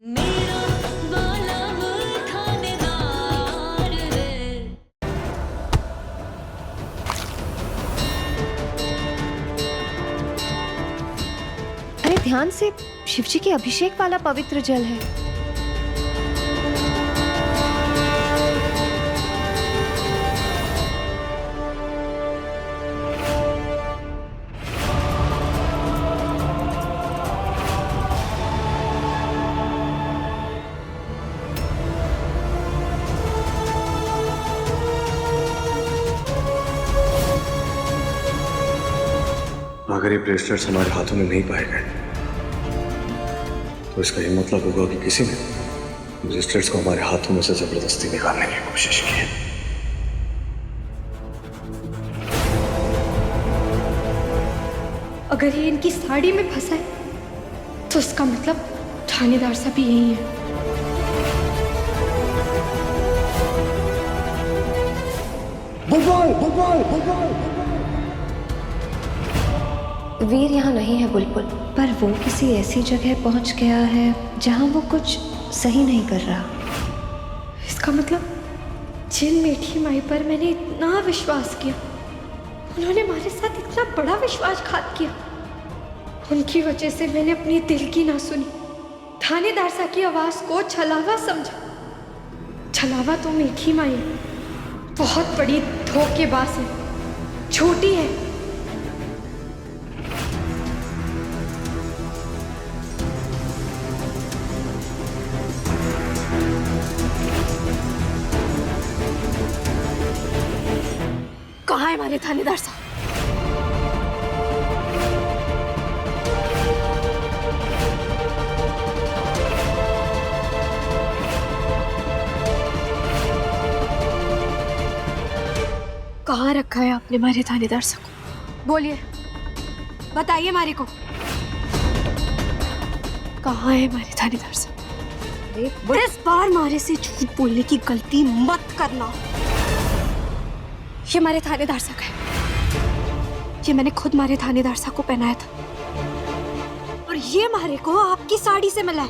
मेरा वाला वो थानेदार है। अरे ध्यान से, शिवजी के अभिषेक वाला पवित्र जल है। अगर ये ब्रेसलेट्स हमारे हाथों में नहीं पाए गए तो इसका ये मतलब होगा कि किसी ने ब्रेसलेट्स को हमारे हाथों में से जबरदस्ती निकालने की कोशिश की है। अगर ये इनकी साड़ी में फंसा है तो इसका मतलब थानेदार साहब भी यही है। बुलबुल बुलबुल बुलबुल वीर यहाँ नहीं है बुलबुल, पर वो किसी ऐसी जगह पहुंच गया है जहाँ वो कुछ सही नहीं कर रहा। इसका मतलब जिन मीठी माई पर मैंने इतना विश्वास किया, उन्होंने हमारे साथ इतना बड़ा विश्वासघात किया। उनकी वजह से मैंने अपनी दिल की ना सुनी, थानेदार साहब की आवाज को छलावा समझा। छलावा तो मीठी माई है, बहुत बड़ी धोखेबाज है, झूठी है। कहाँ है हमारे थानेदार साहब? कहाँ रखा है आपने हमारे थानेदार साहब को? बोलिए, बताइए हमारे को, कहाँ है हमारे थानेदार साहब? इस बार हमारे से झूठ बोलने की गलती मत करना। ये हमारे थानेदार साहब है, ये मैंने खुद हमारे थानेदार साहब को पहनाया था, और ये हमारे को आपकी साड़ी से मिला है।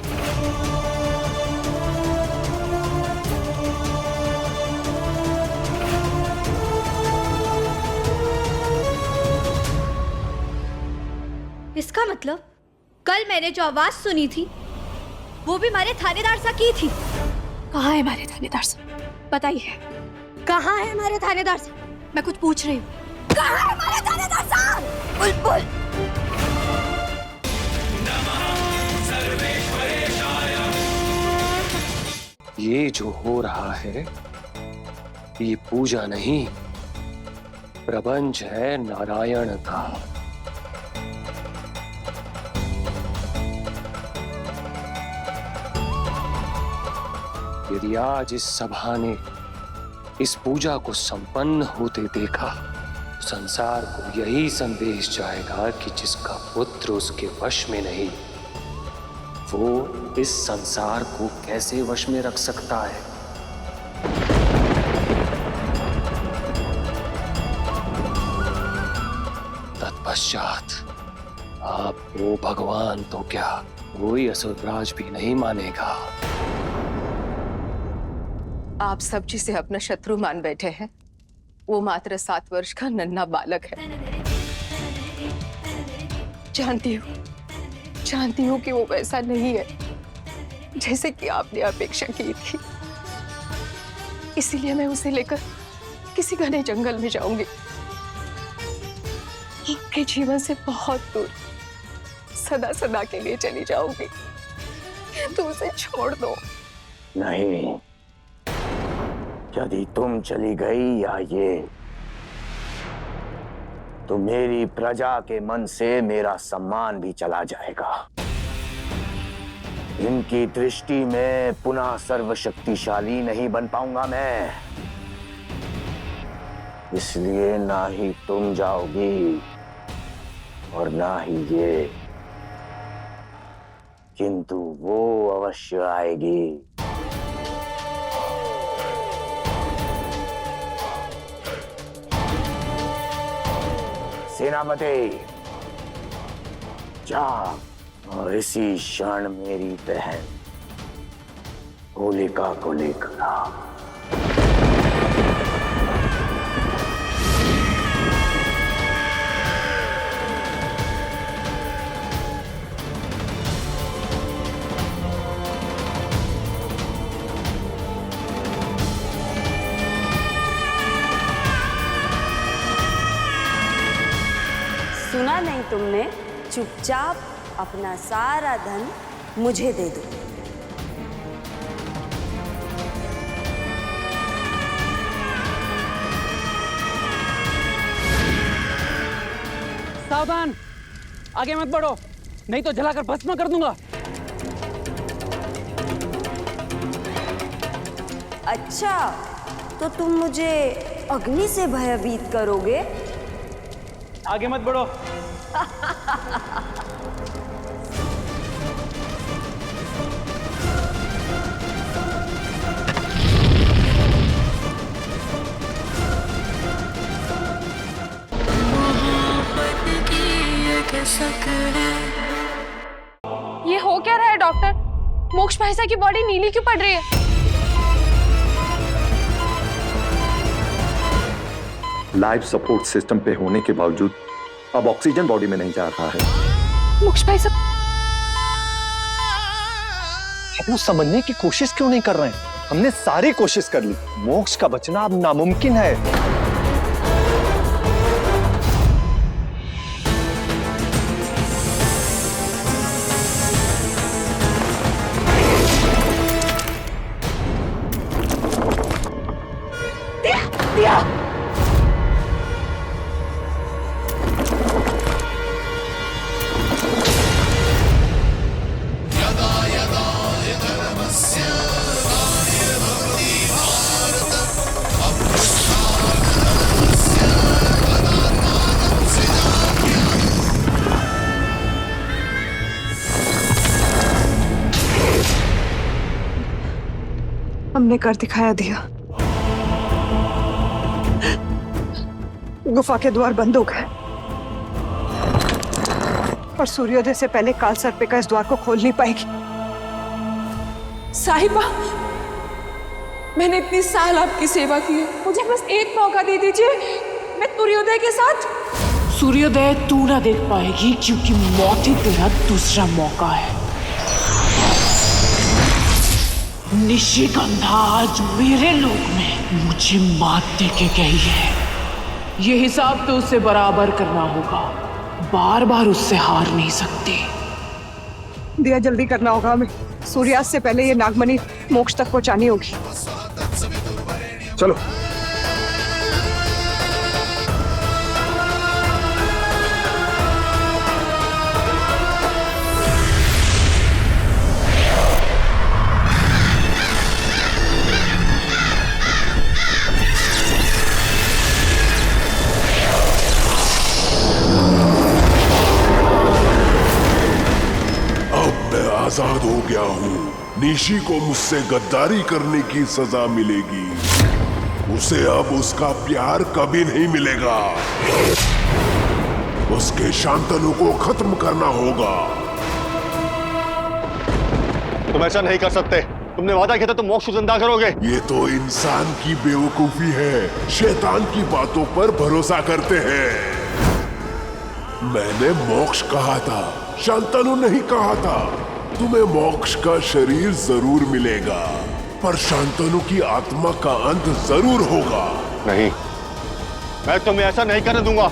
इसका मतलब कल मैंने जो आवाज सुनी थी वो भी हमारे थानेदार साहब की थी। कहाँ है हमारे थानेदार साहब? बताइए, कहाँ है हमारे थानेदार साहब? मैं कुछ पूछ रही हूँ, कहाँ है हमारे थानेदार साहब? बुलबुल। ये जो हो रहा है ये पूजा नहीं, प्रपंच है नारायण का। यदि आज इस सभा ने इस पूजा को संपन्न होते देखा, संसार को यही संदेश जाएगा कि जिसका पुत्र उसके वश में नहीं, वो इस संसार को कैसे वश में रख सकता है। तत्पश्चात आपको भगवान तो क्या, कोई असुरराज भी नहीं मानेगा। आप सब जिसे अपना शत्रु मान बैठे हैं, वो मात्र 7 वर्ष का नन्हा बालक है। जानती हूँ कि वो वैसा नहीं है जैसे कि आपने अपेक्षा की थी, इसीलिए मैं उसे लेकर किसी घने जंगल में जाऊंगी, आपके जीवन से बहुत दूर, सदा सदा के लिए चली जाऊंगी। तो उसे छोड़ दो। नहीं, यदि तुम चली गई या ये, तो मेरी प्रजा के मन से मेरा सम्मान भी चला जाएगा। इनकी दृष्टि में पुनः सर्वशक्तिशाली नहीं बन पाऊंगा मैं, इसलिए ना ही तुम जाओगी और ना ही ये, किंतु वो अवश्य आएगी। सेनापति, जा और इसी क्षण मेरी बहन होलिका को लेकर आ। सुना नहीं तुमने? चुपचाप अपना सारा धन मुझे दे दो। सावधान, आगे मत बढ़ो, नहीं तो जलाकर भस्म कर दूंगा। अच्छा, तो तुम मुझे अग्नि से भयभीत करोगे? आगे मत बढ़ो। ये हो क्या रहा है डॉक्टर? मोक्ष भाई साहब की बॉडी नीली क्यों पड़ रही है? लाइफ सपोर्ट सिस्टम पे होने के बावजूद अब ऑक्सीजन बॉडी में नहीं जा रहा है। मोक्ष भाई साहब, आप लोग समझने की कोशिश क्यों नहीं कर रहे हैं? हमने सारी कोशिश कर ली, मोक्ष का बचना अब नामुमकिन है। हमने कर दिखाया दिया। गुफा के द्वार बंद हो गए और सूर्योदय से पहले काल सर्पिका इस द्वार को खोल नहीं पाएगी। साहिबा, मैंने इतनी साल आपकी सेवा की है, मुझे बस एक मौका दे दीजिए। मैं सूर्योदय के साथ। सूर्योदय तू ना देख पाएगी क्योंकि मौत ही तेरा दूसरा मौका है। निशिगंधा आज मेरे लोक में मुझे मात दे के गई है। ये हिसाब तो उससे बराबर करना होगा, बार बार उससे हार नहीं सकती। दिया जल्दी करना होगा हमें। सूर्यास्त से पहले ये नागमणि मोक्ष तक पहुंचानी होगी। चलो। आजाद हो गया हूँ। निशी को मुझसे गद्दारी करने की सजा मिलेगी। उसे अब उसका प्यार कभी नहीं मिलेगा। उसके शांतनु को खत्म करना होगा। तुम ऐसा नहीं कर सकते। तुमने वादा किया था तुम मोक्ष जिंदा करोगे। ये तो इंसान की बेवकूफी है। शैतान की बातों पर भरोसा करते हैं। मैंने मोक्ष कहा था, शांतनु नहीं कहा था। तुम्हें मोक्ष का शरीर जरूर मिलेगा, पर शांतनु की आत्मा का अंत जरूर होगा। नहीं, मैं तुम्हें ऐसा नहीं करने दूंगा।